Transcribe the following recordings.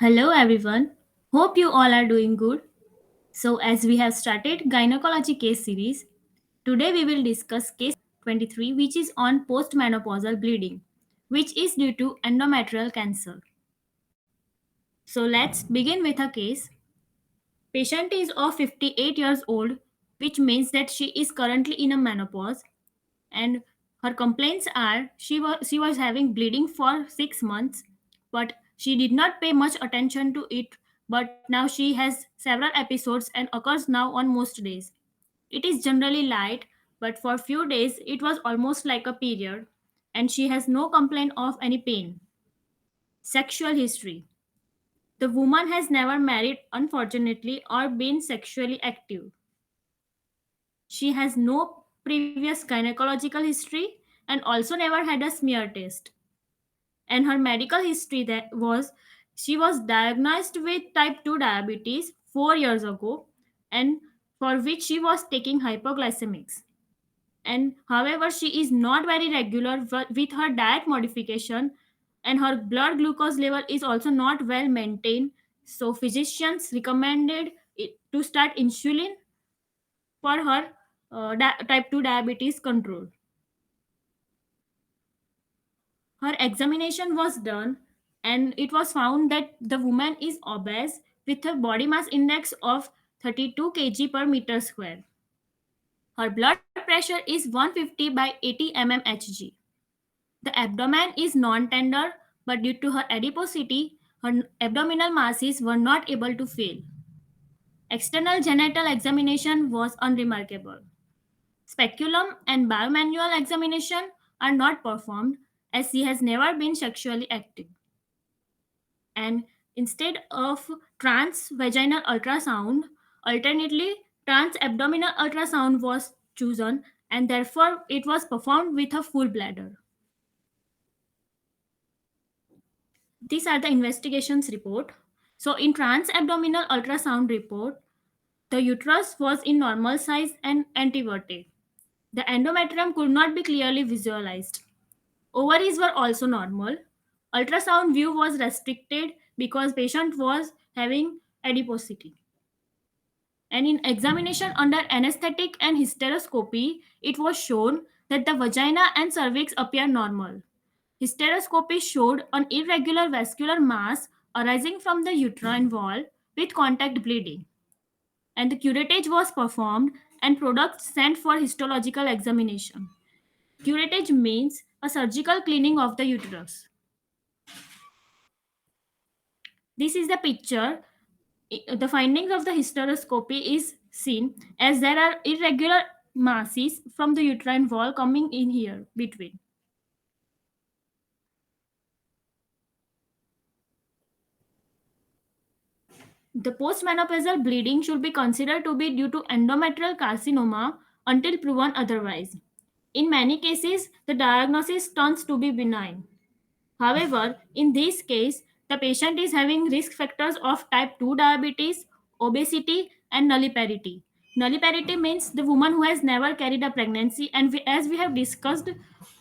Hello everyone. Hope you all are doing good. So as we have started gynecology case series, today we will discuss case 23 which is on postmenopausal bleeding which is due to endometrial cancer. So let's begin with a case. Patient is of 58 years old which means that she is currently in a menopause and her complaints are she was having bleeding for 6 months but she did not pay much attention to it, but now she has several episodes and occurs now on most days. It is generally light, but for few days it was almost like a period, and she has no complaint of any pain. Sexual history: the woman has never married unfortunately or been sexually active. She has no previous gynecological history and also never had a smear test. And her medical history that was she was diagnosed with type 2 diabetes 4 years ago, and for which she was taking hypoglycemics. And however, she is not very regular with her diet modification, and her blood glucose level is also not well maintained. So physicians recommended to start insulin for her type 2 diabetes control. Her examination was done, and it was found that the woman is obese with a body mass index of 32 kg per meter square. Her blood pressure is 150 by 80 mmHg. The abdomen is non-tender, but due to her adiposity, her abdominal masses were not able to fill. External genital examination was unremarkable. Speculum and biomanual examination are not performed as she has never been sexually active. And instead of transvaginal ultrasound, alternately transabdominal ultrasound was chosen, and therefore it was performed with a full bladder. These are the investigations report. So in transabdominal ultrasound report, the uterus was in normal size and anteverted. The endometrium could not be clearly visualized. Ovaries were also normal. Ultrasound view was restricted because patient was having adiposity. And in examination under anesthetic and hysteroscopy, it was shown that the vagina and cervix appear normal. Hysteroscopy showed an irregular vascular mass arising from the uterine wall with contact bleeding. And the curettage was performed and products sent for histological examination. Curettage means a surgical cleaning of the uterus. This is the picture. The findings of the hysteroscopy is seen as there are irregular masses from the uterine wall coming in here between. The postmenopausal bleeding should be considered to be due to endometrial carcinoma until proven otherwise. In many cases, the diagnosis turns to be benign. However, in this case, the patient is having risk factors of type 2 diabetes, obesity, and nulliparity. Nulliparity means the woman who has never carried a pregnancy, and as we have discussed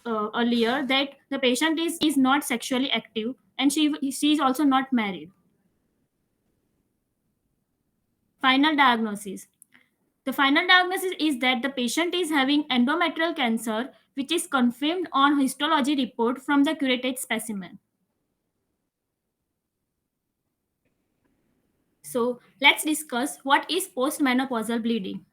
earlier, that the patient is not sexually active and she is also not married. Final diagnosis. The final diagnosis is that the patient is having endometrial cancer, which is confirmed on histology report from the curated specimen. So let's discuss what is postmenopausal bleeding.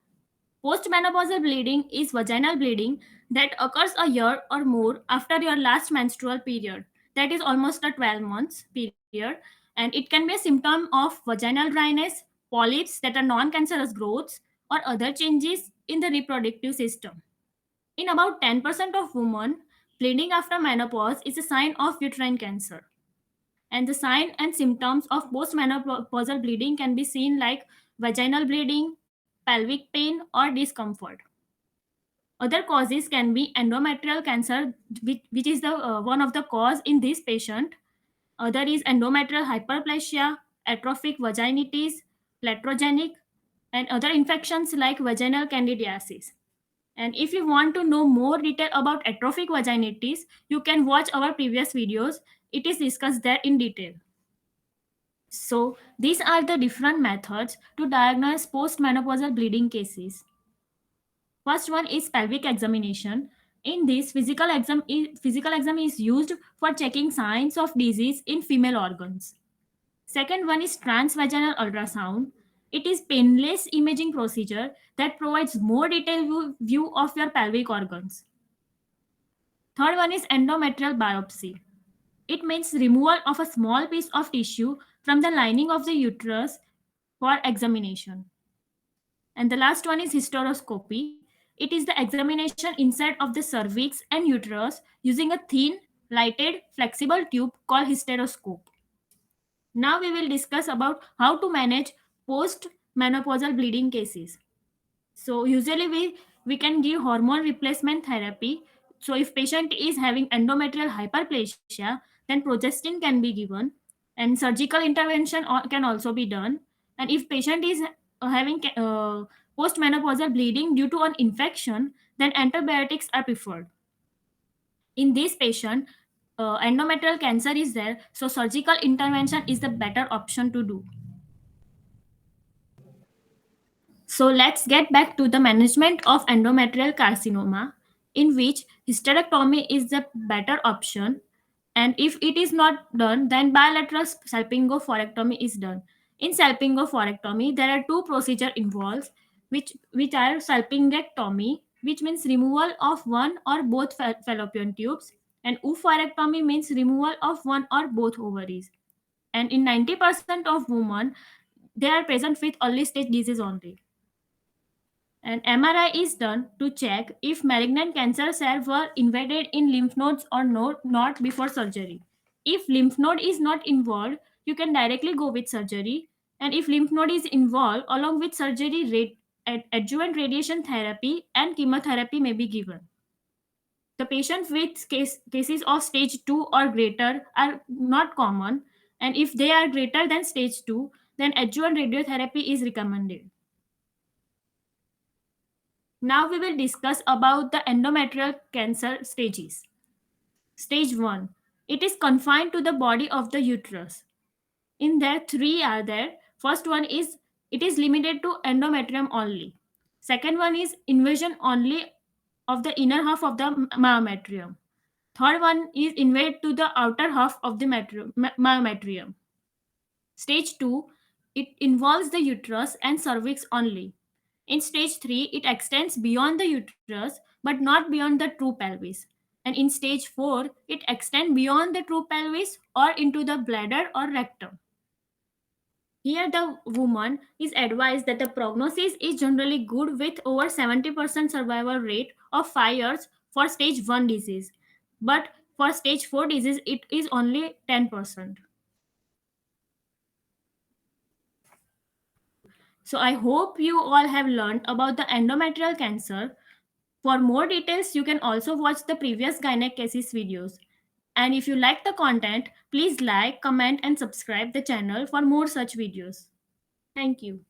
Postmenopausal bleeding is vaginal bleeding that occurs a year or more after your last menstrual period. That is almost a 12 months period, and it can be a symptom of vaginal dryness, polyps that are non-cancerous growths, or other changes in the reproductive system. In about 10% of women, bleeding after menopause is a sign of uterine cancer. And the sign and symptoms of postmenopausal bleeding can be seen like vaginal bleeding, pelvic pain, or discomfort. Other causes can be endometrial cancer, which is the one of the cause in this patient. Other is endometrial hyperplasia, atrophic vaginitis, iatrogenic, and other infections like vaginal candidiasis. And if you want to know more detail about atrophic vaginitis, you can watch our previous videos. It is discussed there in detail. So, these are the different methods to diagnose postmenopausal bleeding cases. First one is pelvic examination. In this, physical exam is used for checking signs of disease in female organs. Second one is transvaginal ultrasound. It is painless imaging procedure that provides more detailed view of your pelvic organs. Third one is endometrial biopsy. It means removal of a small piece of tissue from the lining of the uterus for examination. And the last one is hysteroscopy. It is the examination inside of the cervix and uterus using a thin, lighted, flexible tube called hysteroscope. Now we will discuss about how to manage post-menopausal bleeding cases. So usually we can give hormone replacement therapy. So if patient is having endometrial hyperplasia, then progestin can be given, and surgical intervention can also be done. And if patient is having postmenopausal bleeding due to an infection, then antibiotics are preferred. In this patient, endometrial cancer is there, so surgical intervention is the better option to do. So let's get back to the management of endometrial carcinoma, in which hysterectomy is the better option. And if it is not done, then bilateral salpingo-forectomy is done. In salpingo-forectomy, there are two procedures involved, which are salpingectomy, which means removal of one or both fallopian tubes, and oophorectomy means removal of one or both ovaries. And in 90% of women, they are present with early stage disease only. An MRI is done to check if malignant cancer cells were invaded in lymph nodes or not before surgery. If lymph node is not involved, you can directly go with surgery. And if lymph node is involved, along with surgery, adjuvant radiation therapy and chemotherapy may be given. The patients with cases of stage 2 or greater are not common. And if they are greater than stage 2, then adjuvant radiotherapy is recommended. Now we will discuss about the endometrial cancer stages. Stage 1. It is confined to the body of the uterus. In there, three are there. First one is it is limited to endometrium only. Second one is invasion only of the inner half of the myometrium. Third one is invade to the outer half of the myometrium. Stage 2, it involves the uterus and cervix only. In stage 3, it extends beyond the uterus but not beyond the true pelvis. And in stage 4, it extends beyond the true pelvis or into the bladder or rectum. Here, the woman is advised that the prognosis is generally good with over 70% survival rate of 5 years for stage 1 disease. But for stage 4 disease, it is only 10%. So I hope you all have learned about the endometrial cancer. For more details, you can also watch the previous gynec cases videos. And if you like the content, please like, comment, and subscribe the channel for more such videos. Thank you.